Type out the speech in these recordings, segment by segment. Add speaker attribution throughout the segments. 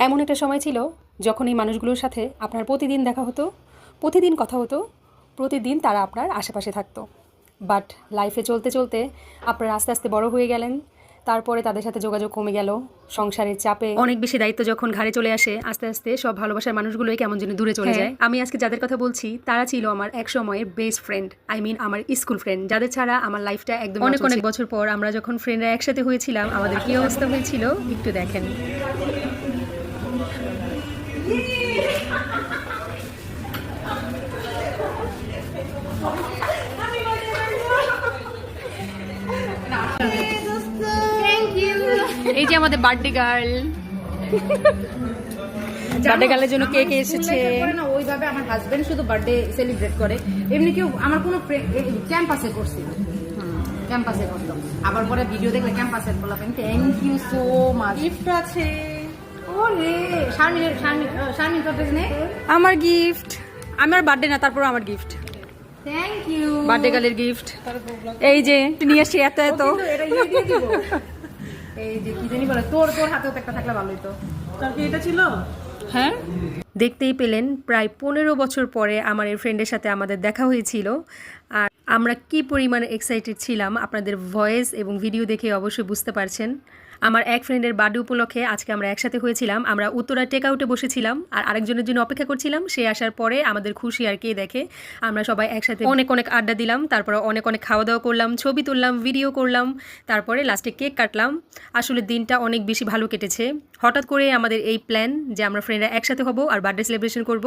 Speaker 1: এমন একটা সময় ছিল যখন এই মানুষগুলোর সাথে আপনার প্রতিদিন দেখা হতো, প্রতিদিন কথা হতো, প্রতিদিন তারা আপনার আশেপাশে থাকতো। বাট লাইফে চলতে চলতে আপনারা আস্তে আস্তে বড় হয়ে গেলেন, তারপরে তাদের সাথে যোগাযোগ কমে গেল, সংসারের চাপে অনেক বেশি দায়িত্ব যখন ঘাড়ে চলে আসে, আস্তে আস্তে সব ভালোবাসার মানুষগুলোই কেমন যেন দূরে চলে যায়। আমি আজকে যাদের কথা বলছি তারা ছিল আমার এক সময়ের বেস্ট ফ্রেন্ড, আমার স্কুল ফ্রেন্ড, যাদের ছাড়া আমার লাইফটা একদম অনেক অনেক বছর পর আমরা যখন ফ্রেন্ডরা একসাথে হয়েছিলাম আমাদের কি অবস্থা হয়েছিল একটু দেখেন। এই যে আমাদের বার্থডে গার্ল, বার্থডে গার্লের জন্য কেক এসেছে।
Speaker 2: ওইভাবে আমার হাজবেন্ড শুধু বার্থডে সেলিব্রেট করে, এমনি কেউ আমার কোনো ক্যাম্পাসে করছি, ক্যাম্পাসে করতো। আবার পরে ভিডিও দেখলে ক্যাম্পাসের বলবেন thank you so much. Gift আছে ওরে শারমিন করতেছ নে
Speaker 1: আমার গিফট, আমার বার্থডে না তারপর আমার গিফট,
Speaker 2: থ্যাংক ইউ
Speaker 1: বার্থডে গার্লের গিফট। এই যে নিয়ে আসছি এত এত।
Speaker 2: এই যে কি জানি বলে, তোর হাতেও একটা থাকলে ভালো হতো।
Speaker 3: তার কি এটা ছিল?
Speaker 1: হ্যাঁ, দেখতেই পেলেন প্রায় 15 বছর পরে আমার এই ফ্রেন্ডের সাথে আমাদের দেখা হয়েছিল। আর আমরা কি পরিমাণে এক্সাইটেড ছিলাম আপনাদের ভয়েস এবং ভিডিও দেখে অবশ্যই বুঝতে পারছেন। আমার এক ফ্রেন্ডের বার্থডে উপলক্ষে আজকে আমরা একসাথে হয়েছিলাম। আমরা উত্তরা টেক আউটে বসেছিলাম আর আরেকজনের জন্য অপেক্ষা করছিলাম। সে আসার পরে আমাদের খুশি আর কে দেখে, আমরা সবাই একসাথে অনেক অনেক আড্ডা দিলাম, তারপরে অনেক অনেক খাওয়া দাওয়া করলাম, ছবি তুললাম, ভিডিও করলাম, তারপরে লাস্টে কেক কাটলাম। আসলে দিনটা অনেক বেশি ভালো কেটেছে। হঠাৎ করে আমাদের এই প্ল্যান যে আমরা ফ্রেন্ডরা একসাথে হব আর বার্থডে সেলিব্রেশন করব।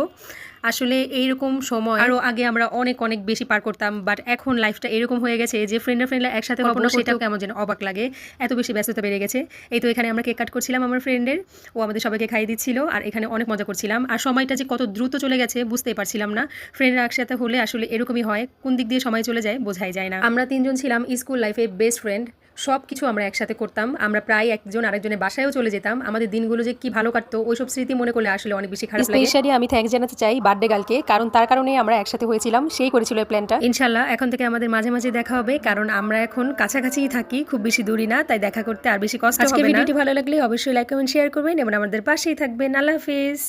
Speaker 1: আসলে এইরকম সময় আরও আগে আমরা অনেক অনেক বেশি পার করতাম, বাট এখন লাইফটা এরকম হয়ে গেছে যে ফ্রেন্ডরা একসাথে হবো না সেটাও কেমন যেন অবাক লাগে, এত বেশি ব্যস্ততা বেড়ে গেছে। এই তো এখানে আমরা কেক কাট করছিলাম আমার ফ্রেন্ডের, ও আমাদের সবাইকে খাইয়ে দিচ্ছিল আর এখানে অনেক মজা করছিলাম। আর সময়টা যে কত দ্রুত চলে গেছে বুঝতেই পারছিলাম না। ফ্রেন্ডরা একসাথে হলে আসলে এরকমই হয়, কোন দিক দিয়ে সময় চলে যায় বোঝাই যায় না। আমরা তিনজন ছিলাম স্কুল লাইফে বেস্ট ফ্রেন্ড, সব কিছু আমরা একসাথে করতাম। আমরা প্রায় একজন আরেকজনের বাসায়ও চলে যেতাম। আমাদের দিনগুলো যে কি ভালো কাটতো ওইসব স্মৃতি মনে করলে আসলে অনেক বেশি খারাপ লাগে। স্পেশালি আমি থ্যাঙ্কস জানাতে চাই বার্থডে গার্লকে, কারণ তার কারণেই আমরা একসাথে হয়েছিলাম, সেই করেছিল এই প্ল্যানটা। ইনশাল্লাহ এখন থেকে আমাদের মাঝে মাঝে দেখা হবে, কারণ আমরা এখন কাছাকাছিই থাকি, খুব বেশি দূরই না, তাই দেখা করতে আর বেশি কষ্ট হবে না। ভিডিওটি ভালো লাগলে অবশ্যই লাইক কমেন্ট শেয়ার করবেন এবং আমাদের পাশেই থাকবেন। আল্লাহ হাফেজ।